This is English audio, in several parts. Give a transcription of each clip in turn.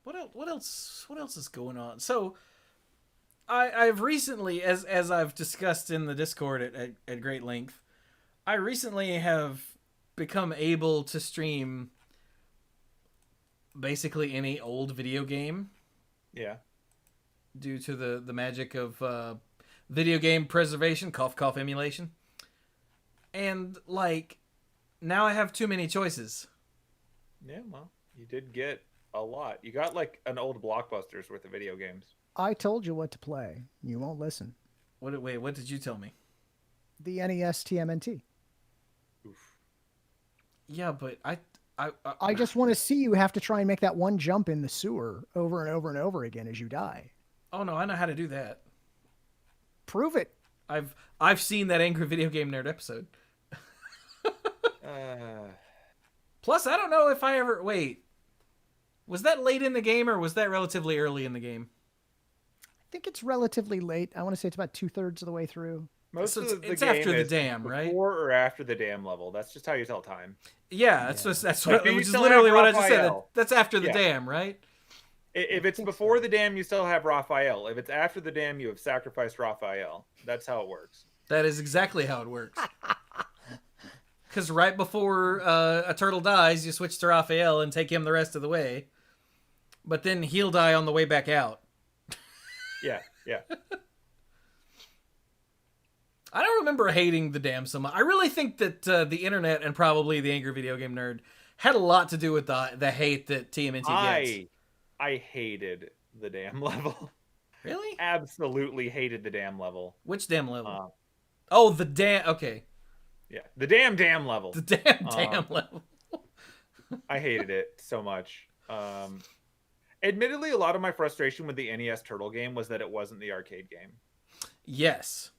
What else? What else? What else is going on? So I've recently, as I've discussed in the Discord at great length, I recently have become able to stream basically any old video game Yeah. due to the magic of video game preservation, cough cough emulation, and like now I have too many choices. Yeah, well, you did get a lot. You got like an old Blockbuster's worth of video games. I told you what to play. You won't listen. What? Wait, what did you tell me? The NES TMNT. Oof. Yeah, but I just want to see you have to try and make that one jump in the sewer over and over and over again as you die. oh no, I know how to do that. Prove it. I've seen that Angry Video Game Nerd episode. Uh, Plus, I don't know if I ever wait. Was that late in the game or was that relatively early in the game? I think it's relatively late. I want to say it's about 2/3 of the way through. most So of the it's game after the is dam, right? before or after the dam level. That's just how you tell time. Yeah, Yeah. that's Like, what, do you which is still literally have what I just said. Raphael? That's after the Yeah. dam, right? If it's think before so. the dam, you still have Raphael. If it's after the dam, you have sacrificed Raphael. That's how it works. That is exactly how it works. Because right before a turtle dies, you switch to Raphael and take him the rest of the way. But then he'll die on the way back out. Yeah, yeah. I don't remember hating the dam so much. I really think that the internet and probably the Angry Video Game Nerd had a lot to do with the hate that TMNT gets. I hated the dam level. Really? Absolutely hated the dam level. Which dam level? Uh, Oh, the dam. Okay. yeah, the dam level. The dam level. I hated it so much. Admittedly, a lot of my frustration with the NES Turtle game was that it wasn't the arcade game. Yes.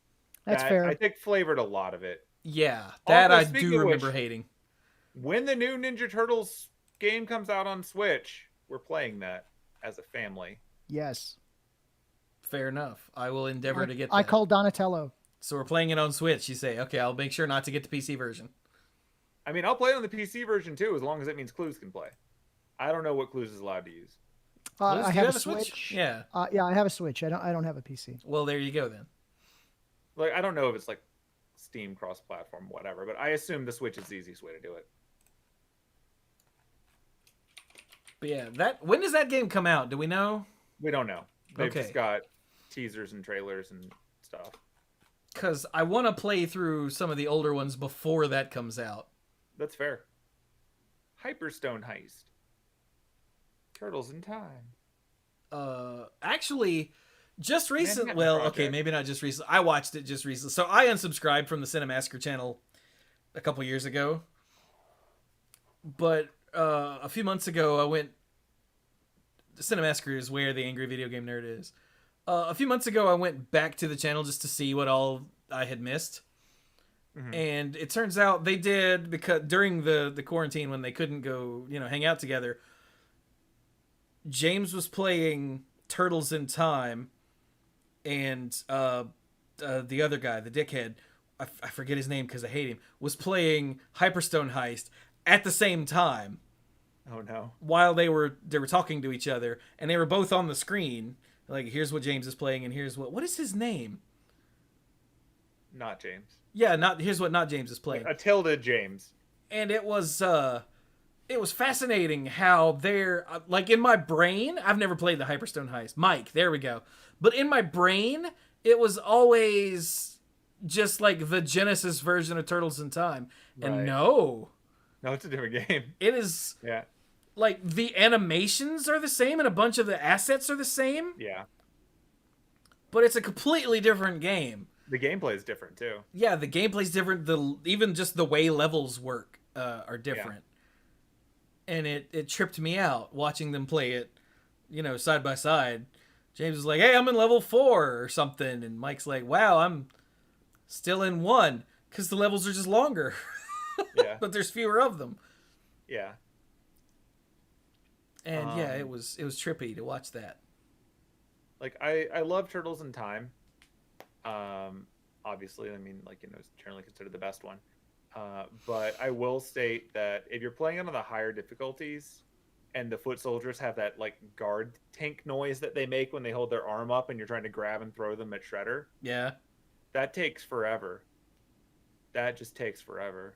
That's That, fair. I think flavored a lot of it. Yeah. That Also, I speaking do of remember which, hating. when the new Ninja Turtles game comes out on Switch, we're playing that as a family. Yes. Fair enough. I will endeavor to get that. I called Donatello. So we're playing it on Switch. You say, okay, I'll make sure not to get the PC version. I mean, I'll play it on the PC version too, as long as it means Clues can play. I don't know what Clues is allowed to use. Liz, I do you have a Switch. Yeah. Yeah, I have a Switch. I don't have a PC. Well, there you go then. Like, I don't know if it's like Steam cross-platform, whatever, but I assume the Switch is the easiest way to do it. But yeah, when does that game come out? Do we know? We don't know. They've Okay. just got teasers and trailers and stuff. Because I want to play through some of the older ones before that comes out. That's fair. Hyperstone Heist. Turtles in Time. Actually, just recently. Manhattan Well, Project. okay, maybe not just recently. I watched it just recently. So I unsubscribed from the Cinemassacre channel a couple years ago. But a few months ago, I went. Cinemassacre is where the Angry Video Game Nerd is. A few months ago, I went back to the channel just to see what all I had missed. Mhm. And it turns out they did, because during the quarantine when they couldn't go, hang out together, James was playing Turtles in Time, and the other guy, the dickhead, I forget his name because I hate him, was playing Hyperstone Heist at the same time Oh no. while they were talking to each other, and they were both on the screen. Like, here's what James is playing, and here's what is his name? Not James. Yeah, here's what not James is playing. Tilda James. And it was fascinating how they're like, in my brain, I've never played the Hyperstone Heist. Mike, there we go. But in my brain, it was always just like the Genesis version of Turtles in Time. And Right. no, No, it's a different game. it is Yeah. like the animations are the same and a bunch of the assets are the same, Yeah. but it's a completely different game. The gameplay is different too. Yeah, the gameplay's different. Even just the way levels work are different, and it tripped me out watching them play it, side by side. James was like, "Hey, I'm in level 4 or something," and Mike's like, "Wow, I'm still in 1 because the levels are just longer, Yeah. but there's fewer of them." Yeah. And yeah, it was trippy to watch that. Like I love Turtles in Time. Obviously, I mean, like, it's generally considered the best one. But I will state that if you're playing it on the higher difficulties, and the foot soldiers have that like guard tank noise that they make when they hold their arm up and you're trying to grab and throw them at Shredder. Yeah. That takes forever. That just takes forever.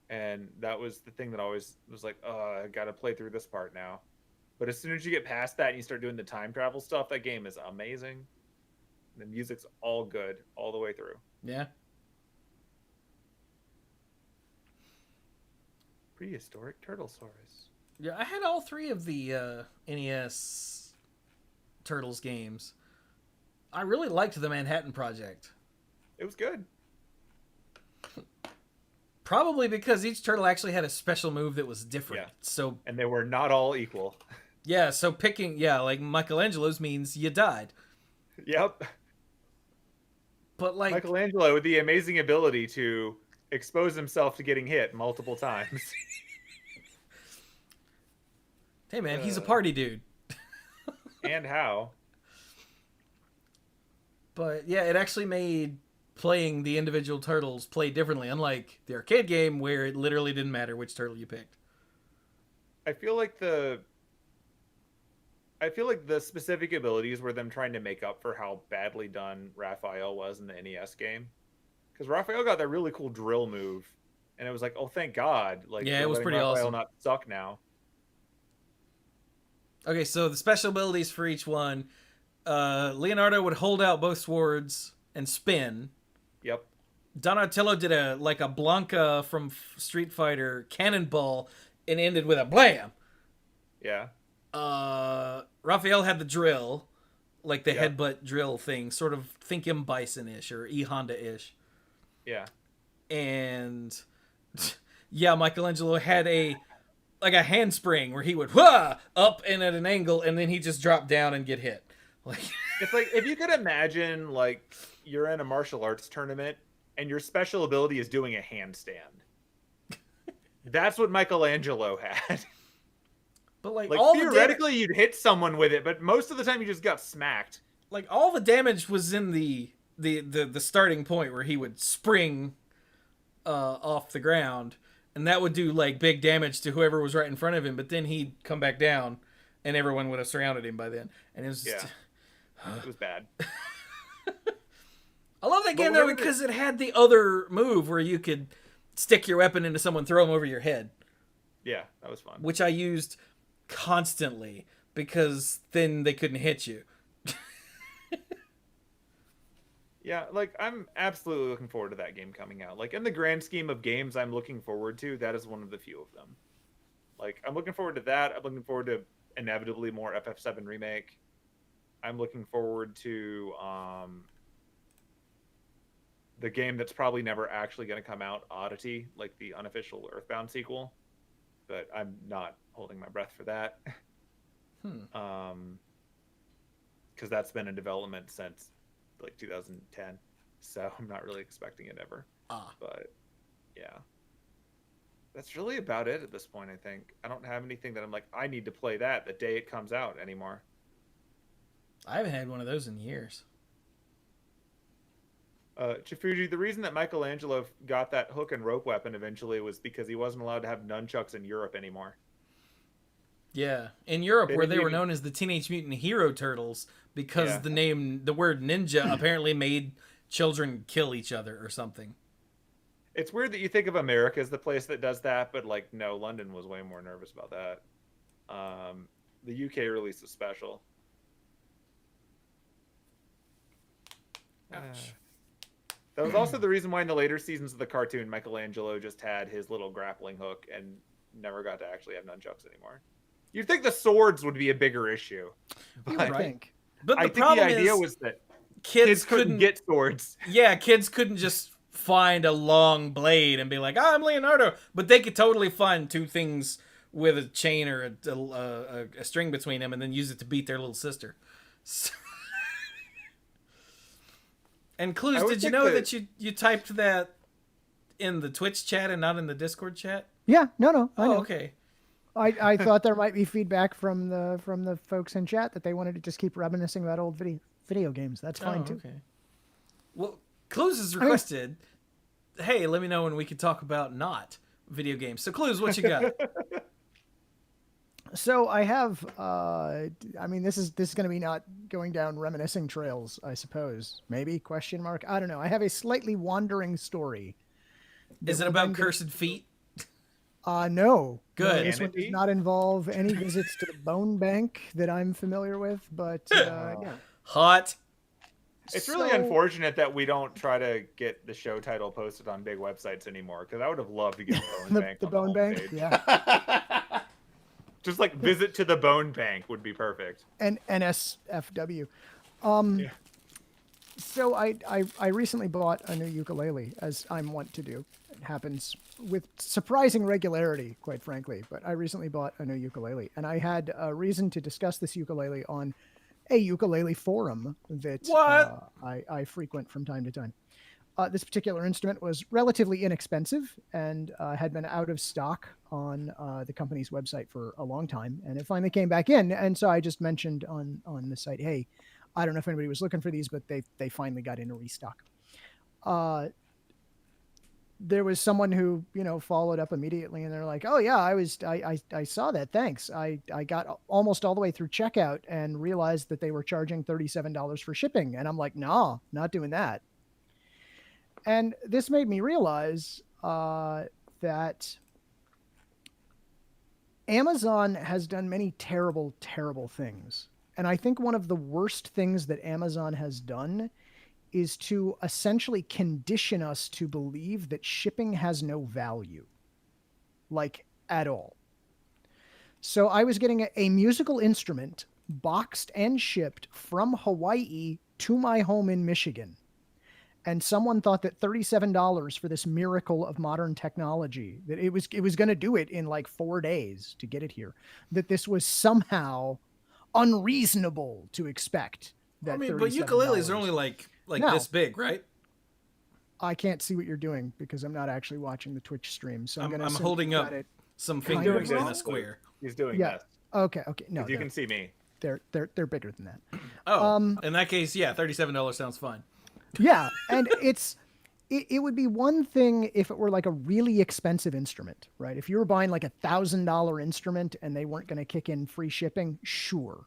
And that was the thing that always was like, oh, I gotta play through this part now. But as soon as you get past that and you start doing the time travel stuff, that game is amazing. The music's all good all the way through. Yeah. Prehistoric Turtlesaurus. Yeah, I had all 3 of the NES Turtles games. I really liked the Manhattan Project. It was good. Probably because each turtle actually had a special move that was different. Yeah. So, And they were not all equal. yeah, so picking, like Michelangelo's means you died. Yep. But like Michelangelo with the amazing ability to expose himself to getting hit multiple times. hey man, he's a party dude. And how? But yeah, it actually made playing the individual turtles play differently, unlike the arcade game where it literally didn't matter which turtle you picked. I feel like the specific abilities were them trying to make up for how badly done Raphael was in the NES game. Because Raphael got that really cool drill move, and it was like, oh, thank God! Like, yeah, it was pretty Raphael awesome. Not suck now. Okay, so the special abilities for each one, Leonardo would hold out both swords and spin. Yep. Donatello did a Blanca from Street Fighter cannonball and ended with a blam. Yeah. Raphael had the drill, like the Yep. headbutt drill thing, sort of think M. Bison-ish or E. Honda-ish. Yeah. And yeah, Michelangelo had a handspring where he would up and at an angle, and then he just dropped down and get hit. Like It's like if you could imagine, like you're in a martial arts tournament and your special ability is doing a handstand. That's what Michelangelo had. But like Like all theoretically, you'd hit someone with it, but most of the time you just got smacked. like all the damage was in the starting point where he would spring off the ground, and that would do like big damage to whoever was right in front of him. But then he'd come back down, and everyone would have surrounded him by then. And it was just, It was bad. I love that game But though whenever- because it had the other move where you could stick your weapon into someone, throw them over your head, Yeah, that was fun. which I used constantly because then they couldn't hit you. Yeah, like I'm absolutely looking forward to that game coming out. Like in the grand scheme of games I'm looking forward to, that is one of the few of them. Like I'm looking forward to that. I'm looking forward to inevitably more FF7 remake. I'm looking forward to the game that's probably never actually going to come out, Oddity, like the unofficial Earthbound sequel. But I'm not holding my breath for that. Because that's been in development since like 2010, so I'm not really expecting it ever. But yeah, that's really about it at this point. I think I don't have anything that I'm like I need to play that the day it comes out anymore. I haven't had one of those in years. Chifuji, the reason that Michelangelo got that hook and rope weapon eventually was because he wasn't allowed to have nunchucks in Europe anymore. Yeah, in Europe, They where didn't they were even- known as the Teenage Mutant Hero Turtles, because Yeah. the word ninja apparently made children kill each other or something. It's weird that you think of America as the place that does that, but like no, London was way more nervous about that. The UK released a special. Ouch. That was also the reason why in the later seasons of the cartoon, Michelangelo just had his little grappling hook and never got to actually have nunchucks anymore. You'd think the swords would be a bigger issue. You But would think. But the I think the problem idea is was that kids couldn't get swords. Yeah, kids couldn't just find a long blade and be like, I'm Leonardo. But they could totally find two things with a chain or a string between them and then use it to beat their little sister. So... And Clues, I would did you think know that- that you typed that in the Twitch chat and not in the Discord chat? Yeah, no, I Oh, know. okay. I thought there might be feedback from the folks in chat that they wanted to just keep reminiscing about old video games. That's fine too. Okay. Well, Clues has requested, hey, let me know when we can talk about not video games. So Clues, what you got? So I have, I mean, this is going to be not going down reminiscing trails, I suppose. Maybe, question mark. I don't know. I have a slightly wandering story. that Is it will then about get- cursed feet? No. No, Good. this Can one it does be? not involve any visits to the bone bank that I'm familiar with, but yeah. Hot. It's really So- unfortunate that we don't try to get the show title posted on big websites anymore, because I would have loved to get Bone The, Bank the on bone the bank, homepage. yeah. Just like visit to the Bone Bank would be perfect. And NSFW. Yeah. So I recently bought a new ukulele, as I'm wont to do. It happens with surprising regularity, quite frankly. But I recently bought a new ukulele, and I had a reason to discuss this ukulele on a ukulele forum that What? I frequent from time to time. This particular instrument was relatively inexpensive and had been out of stock on the company's website for a long time, and it finally came back in. And so I just mentioned on the site, hey, I don't know if anybody was looking for these, but they finally got in a restock. There was someone who followed up immediately, and they're like, "Oh yeah, I saw that. Thanks. I got almost all the way through checkout and realized that they were charging $37 for shipping." And I'm like, "Nah, not doing that." And this made me realize that Amazon has done many terrible, terrible things. And I think one of the worst things that Amazon has done is to essentially condition us to believe that shipping has no value, like at all. So I was getting a musical instrument boxed and shipped from Hawaii to my home in Michigan. And someone thought that $37 for this miracle of modern technology, that it was going to do it in like 4 days to get it here, that this was somehow unreasonable to expect. That I mean, but ukuleles are only like No. this big, right? I can't see what you're doing because I'm not actually watching the Twitch stream. So I'm going to I'm holding up it. some Kind fingers of in wrong. a square. He's doing Yeah. this. Okay. No, 'Cause you can see me. they're bigger than that. Oh, in that case, yeah, $37 sounds fine. Yeah, and it would be one thing if it were like a really expensive instrument, right? If you were buying like $1,000 instrument and they weren't going to kick in free shipping, sure.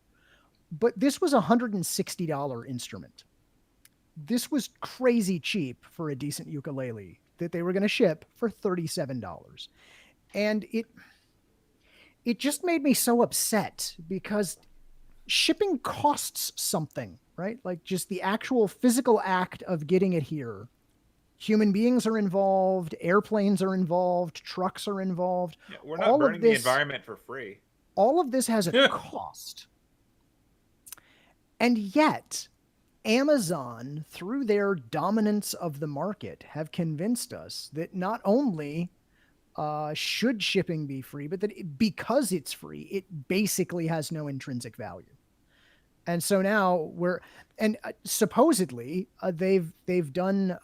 But this was a $160 instrument. This was crazy cheap for a decent ukulele that they were going to ship for $37. And it just made me so upset because shipping costs something, right? Like just the actual physical act of getting it here. Human beings are involved, airplanes are involved, trucks are involved. Yeah, we're not All of burning the this- environment for free. All of this has a cost. And yet, Amazon, through their dominance of the market, have convinced us that not only should shipping be free, but that because it's free, it basically has no intrinsic value. And so now supposedly they've done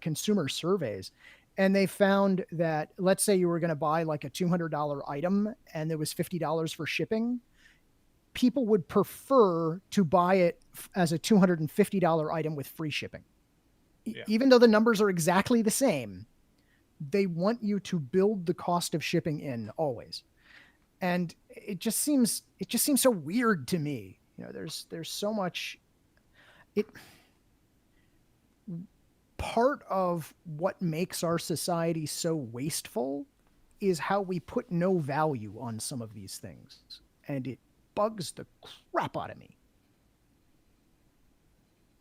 consumer surveys, and they found that, let's say you were going to buy like a $200 item and there was $50 for shipping, people would prefer to buy it as a $250 item with free shipping. Yeah. Even though the numbers are exactly the same, they want you to build the cost of shipping in always. And it just seems so weird to me. There's so much. Part of what makes our society so wasteful is how we put no value on some of these things, and it bugs the crap out of me.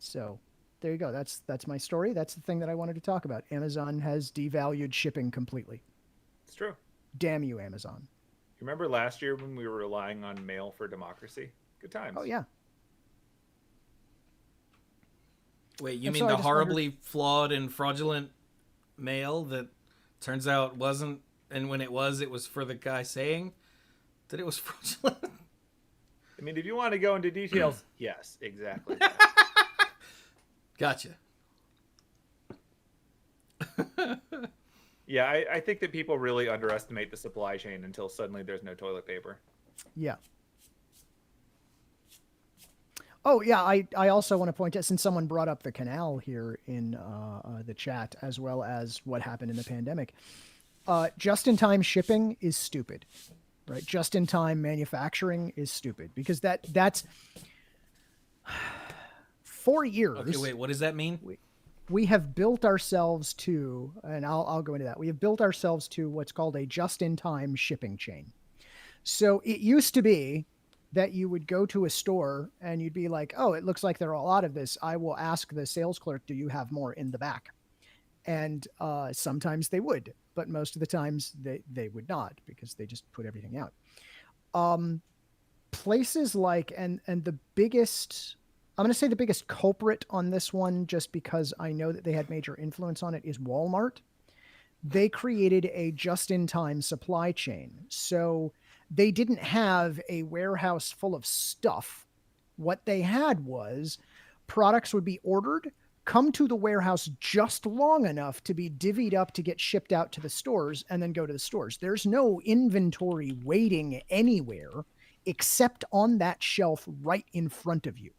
So there you go. That's my story. That's the thing that I wanted to talk about. Amazon has devalued shipping completely. It's true. Damn you, Amazon. You remember last year when we were relying on mail for democracy? Good times. Oh yeah. Wait, you And mean so I the just horribly flawed and fraudulent mail that turns out wasn't, and when it was for the guy saying that it was fraudulent? I mean, if you want to go into details, yes, exactly. Gotcha. Yeah, I think that people really underestimate the supply chain until suddenly there's no toilet paper. Yeah. Oh, yeah. I also want to point out, since someone brought up the canal here in the chat, as well as what happened in the pandemic, just-in-time shipping is stupid. right? Just in time manufacturing is stupid because that's 4 years. Okay, wait, what does that mean? We have built ourselves to, and I'll go into that. We have built ourselves to what's called a just in time shipping chain. So it used to be that you would go to a store and you'd be like, oh, it looks like they're all out of this. I will ask the sales clerk, do you have more in the back? And sometimes they would, but most of the times they would not because they just put everything out. Places like, and the biggest, I'm going to say the biggest culprit on this one, just because I know that they had major influence on it, is Walmart. They created a just-in-time supply chain. So they didn't have a warehouse full of stuff. What they had was products would be ordered, come to the warehouse just long enough to be divvied up to get shipped out to the stores, and then go to the stores. There's no inventory waiting anywhere except on that shelf right in front of you.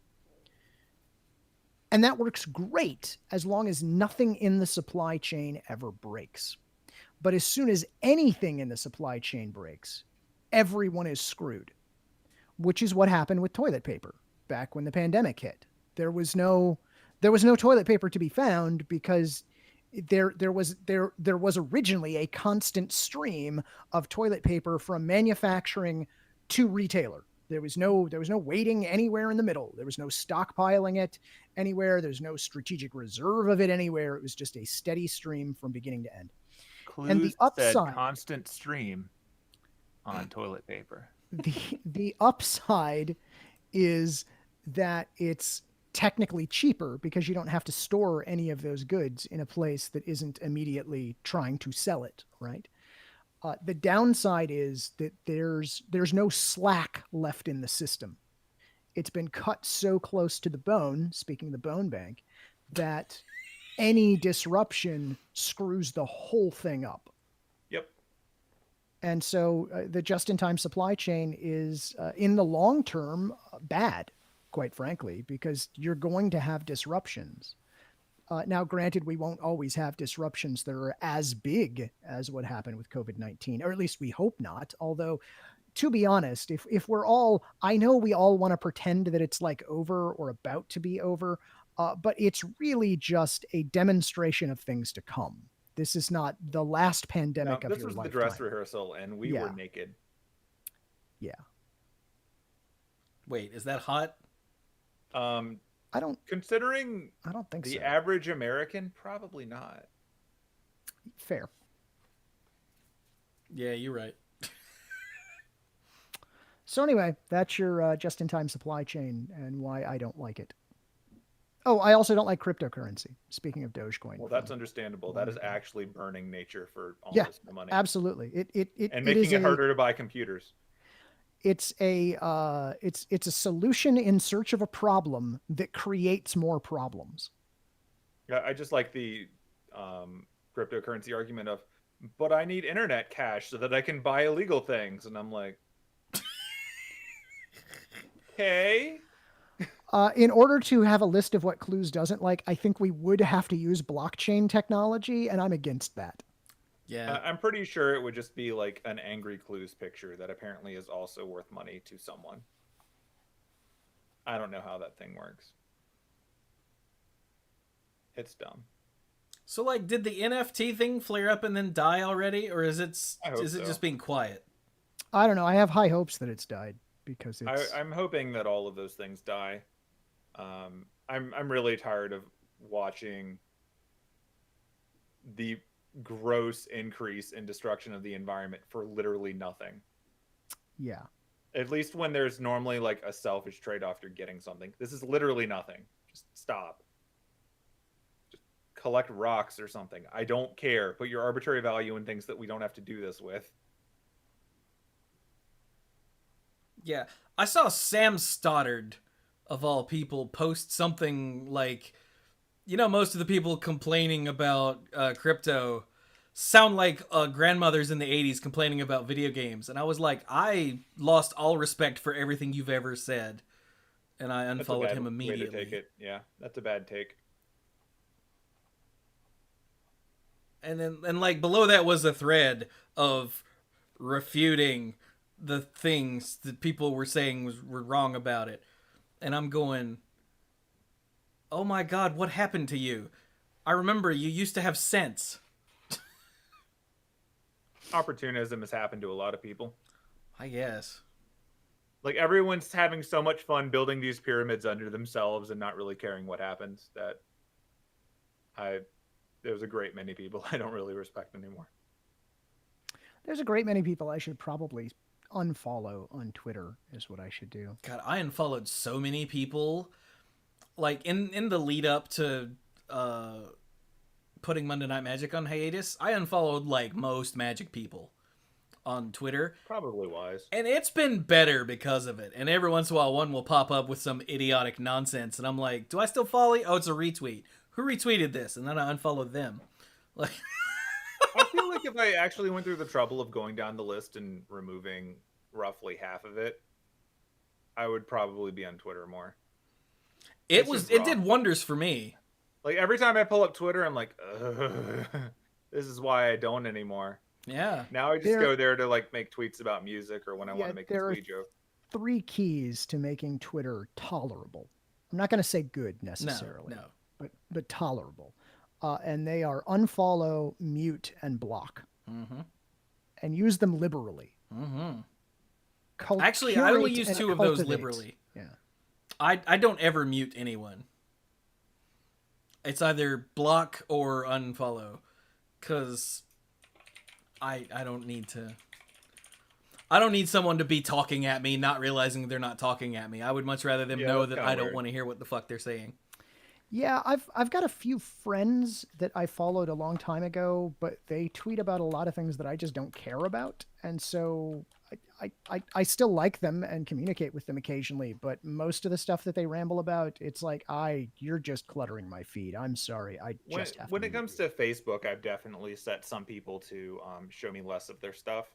And that works great as long as nothing in the supply chain ever breaks. But as soon as anything in the supply chain breaks, everyone is screwed, which is what happened with toilet paper back when the pandemic hit. There was no toilet paper to be found because there was originally a constant stream of toilet paper from manufacturing to retailer. There was no waiting anywhere in the middle. There was no stockpiling it anywhere. There's no strategic reserve of it anywhere. It was just a steady stream from beginning to end. Clues And the upside, said constant stream on toilet paper. The upside is that it's technically cheaper because you don't have to store any of those goods in a place that isn't immediately trying to sell it, right? The downside is that there's no slack left in the system. It's been cut so close to the bone, speaking of the bone bank, that any disruption screws the whole thing up. Yep. And so the just-in-time supply chain is, in the long term, bad, quite frankly, because you're going to have disruptions. Now, granted, we won't always have disruptions that are as big as what happened with COVID-19, or at least we hope not. Although, to be honest, if we're all, I know we all want to pretend that it's like over or about to be over, but it's really just a demonstration of things to come. This is not the last pandemic of your lifetime. This was the dress rehearsal, and we were naked. Yeah. Wait, is that hot? I don't think the so. average American, probably not. Fair. Yeah, you're right. So anyway, that's your just-in-time supply chain and why I don't like it. Oh, I also don't like cryptocurrency. Speaking of Dogecoin. Well, that's understandable. That is actually burning nature for all this money. Absolutely. And making it harder to buy computers. It's a solution in search of a problem that creates more problems. Yeah, I just like the cryptocurrency argument of, but I need internet cash so that I can buy illegal things, and I'm like, okay. In order to have a list of what Clues doesn't like, I think we would have to use blockchain technology, and I'm against that. Yeah. I'm pretty sure it would just be like an angry Clues picture that apparently is also worth money to someone. I don't know how that thing works. It's dumb. So, like, did the NFT thing flare up and then die already, or is it just being quiet? I don't know. I have high hopes that it's died because it's. I'm hoping that all of those things die. I'm really tired of watching the gross increase in destruction of the environment for literally nothing. Yeah. At least when there's normally like a selfish trade-off, you're getting something. This is literally nothing. Just stop. Just collect rocks or something. I don't care. Put your arbitrary value in things that we don't have to do this with. Yeah. I saw Sam Stoddard, of all people, post something like, most of the people complaining about crypto sound like grandmothers in the 80s complaining about video games. And I was like, I lost all respect for everything you've ever said. And I unfollowed him immediately. Way to take it. Yeah, that's a bad take. And then, like, below that was a thread of refuting the things that people were saying were wrong about it. And I'm going, oh my God, what happened to you? I remember you used to have sense. Opportunism has happened to a lot of people. I guess. Like everyone's having so much fun building these pyramids under themselves and not really caring what happens that I there's a great many people I don't really respect anymore. There's a great many people I should probably unfollow on Twitter is what I should do. God, I unfollowed so many people. Like in the lead up to putting Monday Night Magic on hiatus, I unfollowed like most Magic people on Twitter. Probably wise. And it's been better because of it. And every once in a while, one will pop up with some idiotic nonsense. And I'm like, do I still follow you? Oh, it's a retweet. Who retweeted this? And then I unfollowed them. Like, I feel like if I actually went through the trouble of going down the list and removing roughly half of it, I would probably be on Twitter more. it did wonders for me. Like every time I pull up Twitter, I'm like, this is why I don't anymore. Yeah. Now I just go there to like make tweets about music or when I want to make a tweet joke. 3 keys to making Twitter tolerable. I'm not going to say good necessarily, but tolerable. And they are unfollow, mute, and block. Mm-hmm. And use them liberally. Mm-hmm. Actually, I only use 2 of those liberally. Yeah. I don't ever mute anyone. It's either block or unfollow. Because I don't need to... I don't need someone to be talking at me, not realizing they're not talking at me. I would much rather them know that I don't want to hear what the fuck they're saying. Yeah, I've got a few friends that I followed a long time ago, but they tweet about a lot of things that I just don't care about. And so I still like them and communicate with them occasionally, but most of the stuff that they ramble about, it's like, you're just cluttering my feed. I'm sorry. When it comes to Facebook, I've definitely set some people to show me less of their stuff.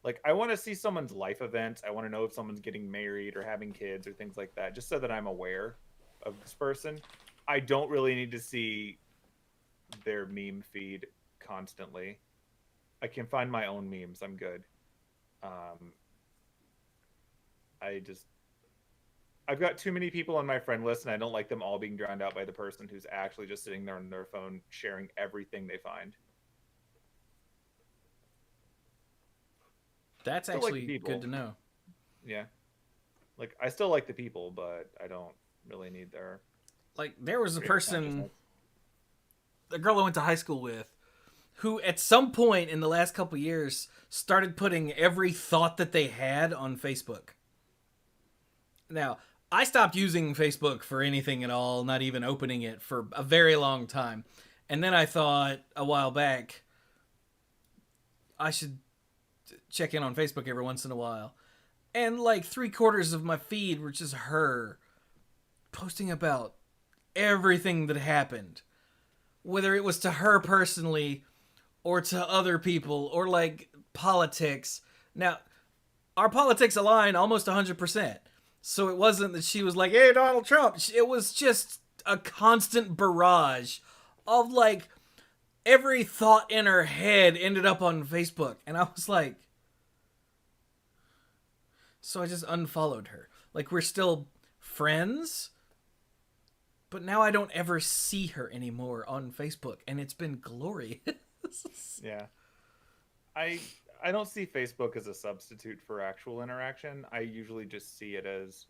Like, I want to see someone's life events. I want to know if someone's getting married or having kids or things like that, just so that I'm aware of this person. I don't really need to see their meme feed constantly. I can find my own memes. I'm good. I've got too many people on my friend list, and I don't like them all being drowned out by the person who's actually just sitting there on their phone sharing everything they find. That's actually good to know. Yeah. Like, I still like the people, but I don't really need their... Like, there was a person, the girl I went to high school with, who at some point in the last couple years started putting every thought that they had on Facebook. Now, I stopped using Facebook for anything at all, not even opening it for a very long time. And then I thought a while back, I should check in on Facebook every once in a while. And like 3/4 of my feed were just her posting about everything that happened, whether it was to her personally or to other people or like politics. Now, our politics align almost 100%. So it wasn't that she was like, hey, Donald Trump. It was just a constant barrage of like every thought in her head ended up on Facebook. And I was like, so I just unfollowed her. Like, we're still friends, but now I don't ever see her anymore on Facebook, and it's been glorious. Yeah. I don't see Facebook as a substitute for actual interaction. I usually just see it as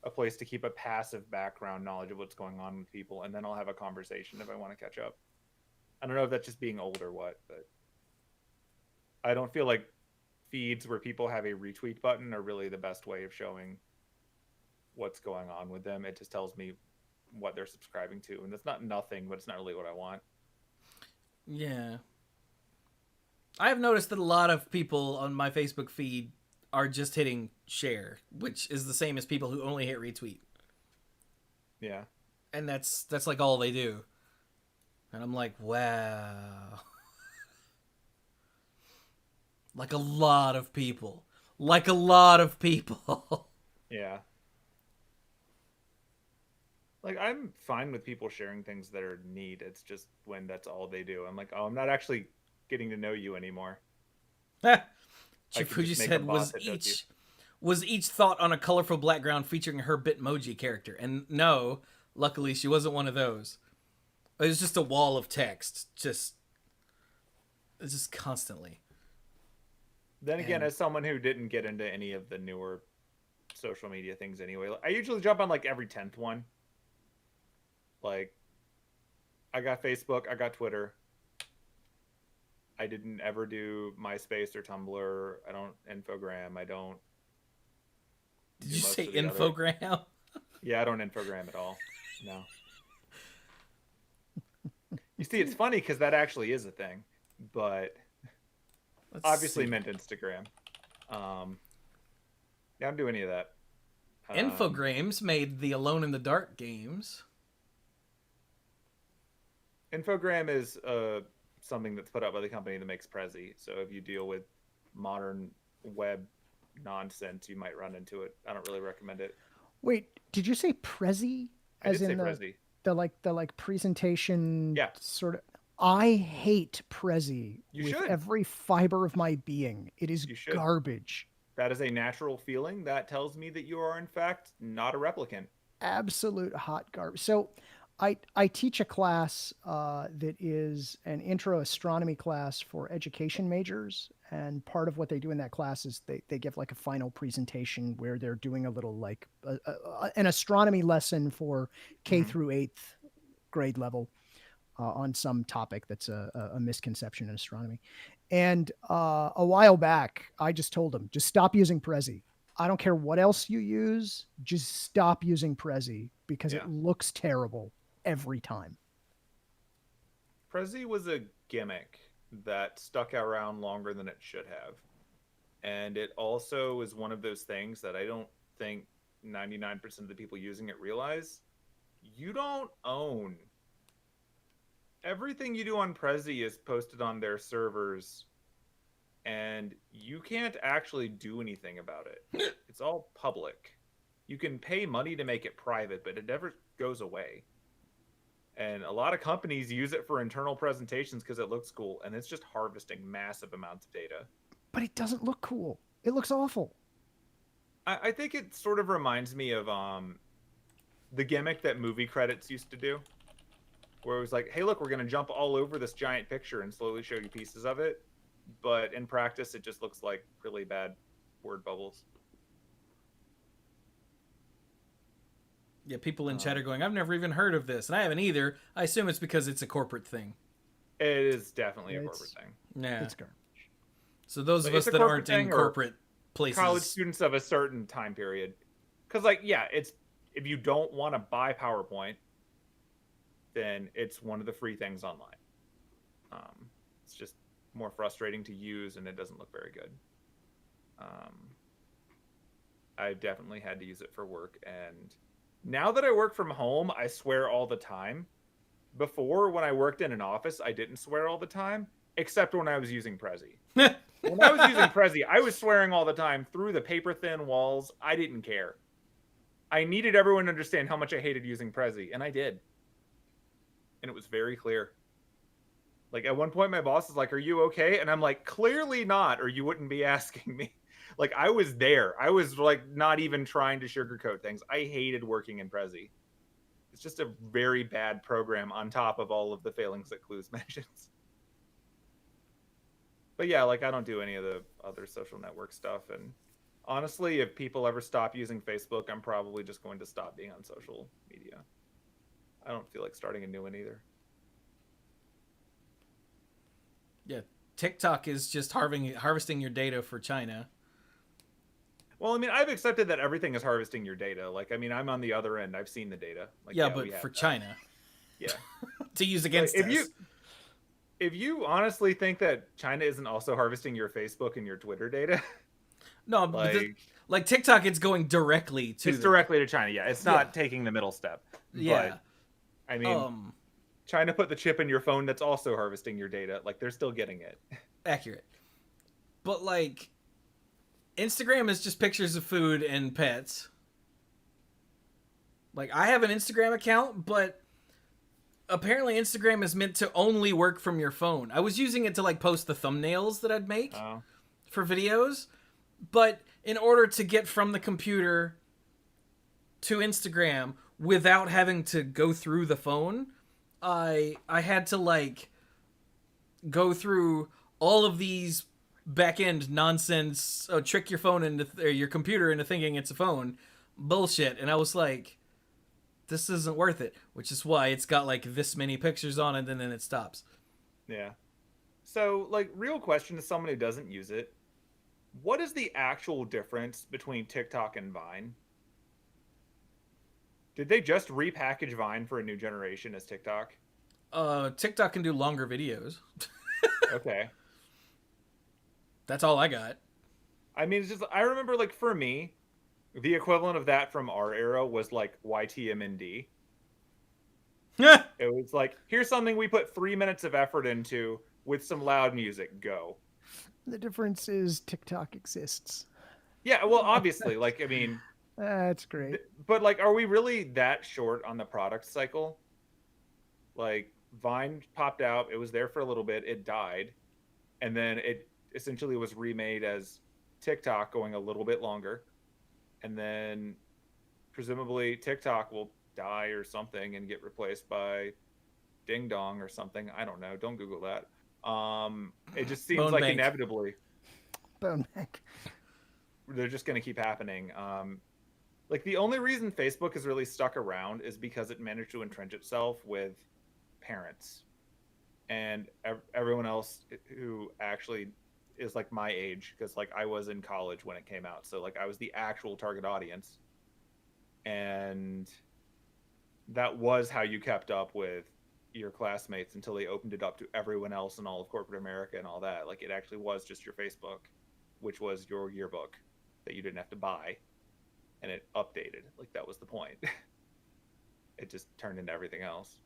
a place to keep a passive background knowledge of what's going on with people, and then I'll have a conversation if I want to catch up. I don't know if that's just being old or what, but I don't feel like feeds where people have a retweet button are really the best way of showing what's going on with them. It just tells me what they're subscribing to, and that's not nothing, but it's not really what I want. Yeah. I have noticed that a lot of people on my Facebook feed are just hitting share, which is the same as people who only hit retweet. Yeah. And that's like all they do. And I'm like, wow. Like a lot of people. Yeah. Like, I'm fine with people sharing things that are neat. It's just when that's all they do. I'm like, oh, I'm not actually getting to know you anymore. I could Chifuji just make a said bot that does you. was each thought on a colorful background featuring her Bitmoji character. And no, luckily she wasn't one of those. It was just a wall of text, just constantly. Then again, And as someone who didn't get into any of the newer social media things anyway, I usually jump on like every 10th one. Like, I got Facebook, I got Twitter. I didn't ever do MySpace or Tumblr. I don't Infogram. I don't. did do you most say of the other- infogram? Yeah, I don't Infogram at all. No. You see, it's funny because that actually is a thing, but Let's obviously see. meant Instagram. Yeah, I don't do any of that. Infogrames made the Alone in the Dark games. Infogram is something that's put out by the company that makes Prezi. So if you deal with modern web nonsense, you might run into it. I don't really recommend it. Wait, did you say Prezi? I did say Prezi. The like presentation Yeah. sort of. I hate Prezi You with should. every fiber of my being. It is You should. garbage. That is a natural feeling. That tells me that you are, in fact, not a replicant. Absolute hot garbage. So I teach a class that is an intro astronomy class for education majors. And part of what they do in that class is they give like a final presentation where they're doing a little like an astronomy lesson for K through 8th grade level on some topic that's a misconception in astronomy. And a while back, I just told them, just stop using Prezi. I don't care what else you use, just stop using Prezi because Yeah. it looks terrible every time. Prezi was a gimmick that stuck around longer than it should have. And it also is one of those things that I don't think 99% of the people using it realize. You don't own. Everything you do on Prezi is posted on their servers, and you can't actually do anything about it. It's all public. You can pay money to make it private, but it never goes away. And a lot of companies use it for internal presentations because it looks cool, and it's just harvesting massive amounts of data. But it doesn't look cool. It looks awful. I think it sort of reminds me of the gimmick that movie credits used to do, where it was like, hey, look, we're going to jump all over this giant picture and slowly show you pieces of it. But in practice, it just looks like really bad word bubbles. Yeah, people in chat are going, I've never even heard of this, and I haven't either. I assume it's because it's a corporate thing. It is definitely a corporate thing. Yeah. It's garbage. So those But of us it's a that corporate aren't in thing or corporate places. College students of a certain time period. Because, like, yeah, it's if you don't want to buy PowerPoint, then it's one of the free things online. It's just more frustrating to use, and it doesn't look very good. I've definitely had to use it for work, and now that I work from home, I swear all the time. Before, when I worked in an office, I didn't swear all the time, except when I was using Prezi. When I was using Prezi, I was swearing all the time through the paper-thin walls. I didn't care. I needed everyone to understand how much I hated using Prezi, and I did. And it was very clear. Like, at one point, my boss is like, are you okay? And I'm like, clearly not, or you wouldn't be asking me. Like, I was there. I was, like, not even trying to sugarcoat things. I hated working in Prezi. It's just a very bad program on top of all of the failings that Clues mentions. But yeah, like, I don't do any of the other social network stuff. And honestly, if people ever stop using Facebook, I'm probably just going to stop being on social media. I don't feel like starting a new one either. Yeah, TikTok is just harvesting your data for China. Well, I mean, I've accepted that everything is harvesting your data. Like, I mean, I'm on the other end. I've seen the data. Like, Yeah, we but have for that. China. Yeah. To use against Like, us. if you honestly think that China isn't also harvesting your Facebook and your Twitter data, No, like TikTok, it's going directly to it's them. directly to China. Yeah, it's not taking the middle step. Yeah. But, I mean, China put the chip in your phone that's also harvesting your data. Like, they're still getting it. Accurate. But, like, Instagram is just pictures of food and pets. Like, I have an Instagram account, but apparently Instagram is meant to only work from your phone. I was using it to, like, post the thumbnails that I'd make for videos, but in order to get from the computer to Instagram without having to go through the phone, I had to like go through all of these back end nonsense, trick your phone into or your computer into thinking it's a phone bullshit, and I was like, this isn't worth it, which is why it's got like this many pictures on it and then it stops. Yeah. So, like, real question to someone who doesn't use it: what is the actual difference between TikTok and Vine? Did they just repackage Vine for a new generation as TikTok? TikTok can do longer videos. Okay. That's all I got. I mean, it's just, I remember, like, for me, the equivalent of that from our era was like YTMND. It was like, here's something we put 3 minutes of effort into with some loud music. Go. The difference is TikTok exists. Yeah, well, obviously, like, I mean, That's great. but like, are we really that short on the product cycle? Like, Vine popped out, it was there for a little bit, it died, and then it essentially was remade as TikTok, going a little bit longer, and then presumably TikTok will die or something and get replaced by Ding Dong or something. I don't know. Don't Google that. It just seems Bone like Bank. inevitably Bone Bank. they're just going to keep happening. Like, the only reason Facebook has really stuck around is because it managed to entrench itself with parents and everyone else who actually is like my age, because like I was in college when it came out, so like I was the actual target audience, and that was how you kept up with your classmates until they opened it up to everyone else in all of corporate America and all that. Like, it actually was just your Facebook, which was your yearbook that you didn't have to buy, and it updated. Like, that was the point. It just turned into everything else.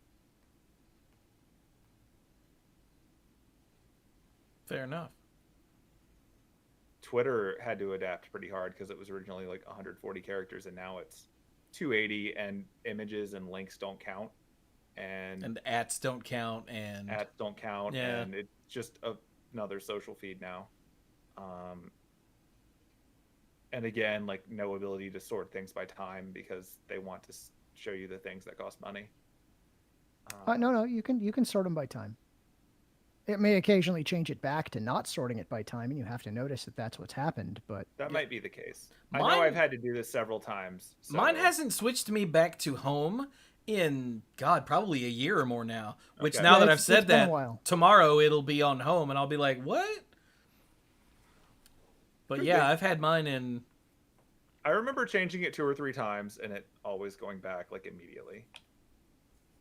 Fair enough. Twitter had to adapt pretty hard because it was originally like 140 characters, and now it's 280, and images and links don't count, and ats don't count, and ads don't count, Yeah. and it's just another social feed now. And again, like, no ability to sort things by time because they want to show you the things that cost money. No, you can sort them by time. It may occasionally change it back to not sorting it by time, and you have to notice that that's what's happened. But That might be the case. I Mine- know I've had to do this several times. So. Mine hasn't switched me back to home in, God, probably a year or more now. Which Okay. now Yeah, that I've it's said been a that, while. tomorrow it'll be on home, and I'll be like, what? But yeah, I've had mine in. I remember changing it 2 or 3 times and it always going back like immediately.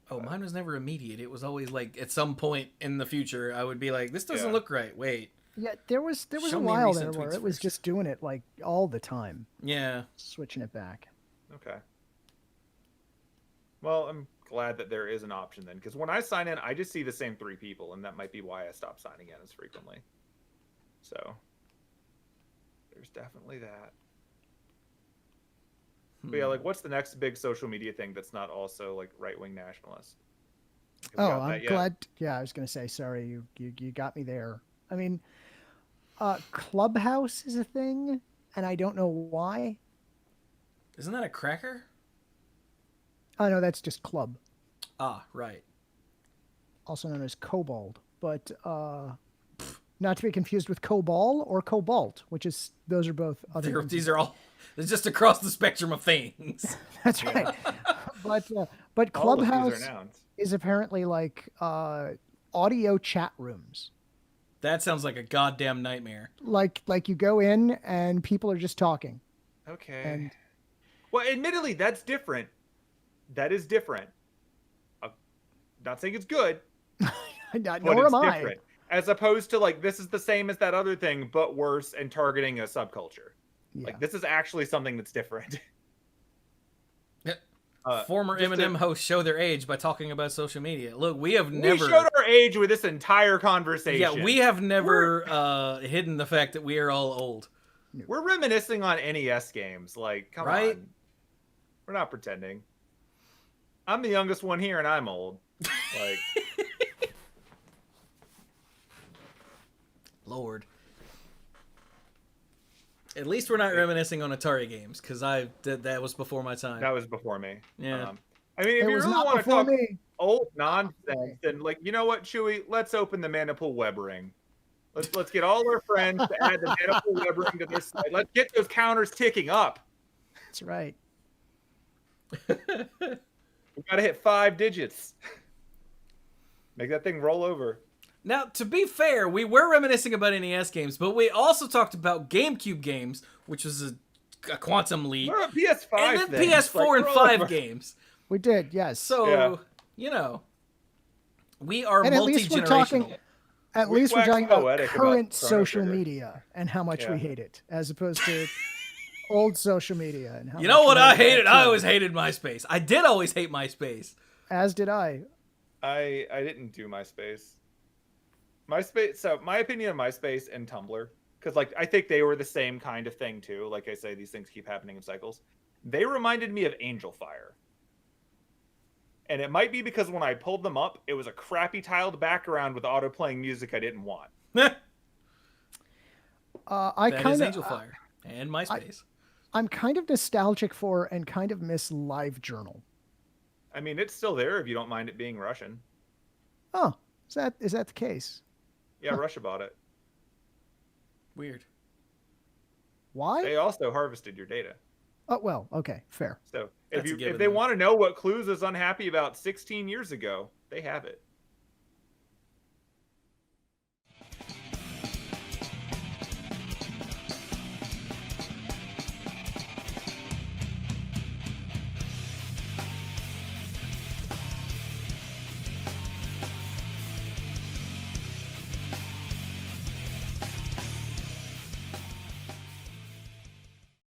Oh, mine was never immediate. It was always like at some point in the future, I would be like, this doesn't Yeah. look right. Wait. yeah, there was Show a me while recent there where tweets it was first. just doing it like all the time, Yeah. switching it back. Okay. Well, I'm glad that there is an option then, because when I sign in, I just see the same 3 people, and that might be why I stopped signing in as frequently. So there's definitely that. But yeah, like, what's the next big social media thing that's not also like right-wing nationalist? Have we Oh, got that I'm yet? glad. Yeah, I was going to say, sorry, you got me there. I mean, Clubhouse is a thing, and I don't know why. Isn't that a cracker? Oh, no, that's just Club, Ah, right. also known as Cobalt, but not to be confused with Cobol or Cobalt, which is those are both other. names. These are all. It's just across the spectrum of things. That's right. but All of these Clubhouse are nouns. is apparently like audio chat rooms. That sounds like a goddamn nightmare. Like you go in and people are just talking. Okay. And Well, admittedly, that's different. That is different. I'm not saying it's good, but nor it's am I. different. As opposed to, like, this is the same as that other thing, but worse and targeting a subculture. Yeah. Like, this is actually something that's different. Former just Eminem to- hosts show their age by talking about social media. Look, we have We never. showed our age with this entire conversation. Yeah, we have never hidden the fact that we are all old. We're reminiscing on NES games. Like, come Right? on. We're not pretending. I'm the youngest one here, and I'm old. Like, Lord. At least we're not reminiscing on Atari games, because that was before my time. That was before me. Yeah. I mean, if It you was really not want to before talk me. old nonsense, then like, you know what, Chewy? Let's open the Maniple web ring. Let's get all our friends to add the Maniple web ring to this site. Let's get those counters ticking up. That's right. We gotta hit 5 digits. Make that thing roll over. Now, to be fair, we were reminiscing about NES games, but we also talked about GameCube games, which was a quantum leap, What about PS5 and then things? PS4 and roll 5 over. games. We did, yes. So, you know, we are And at least we're talking. multi-generational. At We least we're wax talking about poetic about current Chrono social Trigger. media and how much we Yeah. hate it, as opposed to old social media and how You much know we what I hate it hated? too. I always hated MySpace. I did always hate MySpace. As did I. I didn't do MySpace. MySpace. So my opinion of MySpace and Tumblr, because like I think they were the same kind of thing too. Like I say, these things keep happening in cycles. They reminded me of Angel Fire. And it might be because when I pulled them up, it was a crappy tiled background with auto playing music I didn't want. I That kind is of. Angel Fire and MySpace. I'm kind of nostalgic for and kind of miss LiveJournal. I mean, it's still there if you don't mind it being Russian. Oh, is that the case? Yeah, Russia bought it. Weird. Why? They also harvested your data. Oh well, okay, fair. So That's a if given, they then. want to know what Clues is unhappy about 16 years ago, they have it.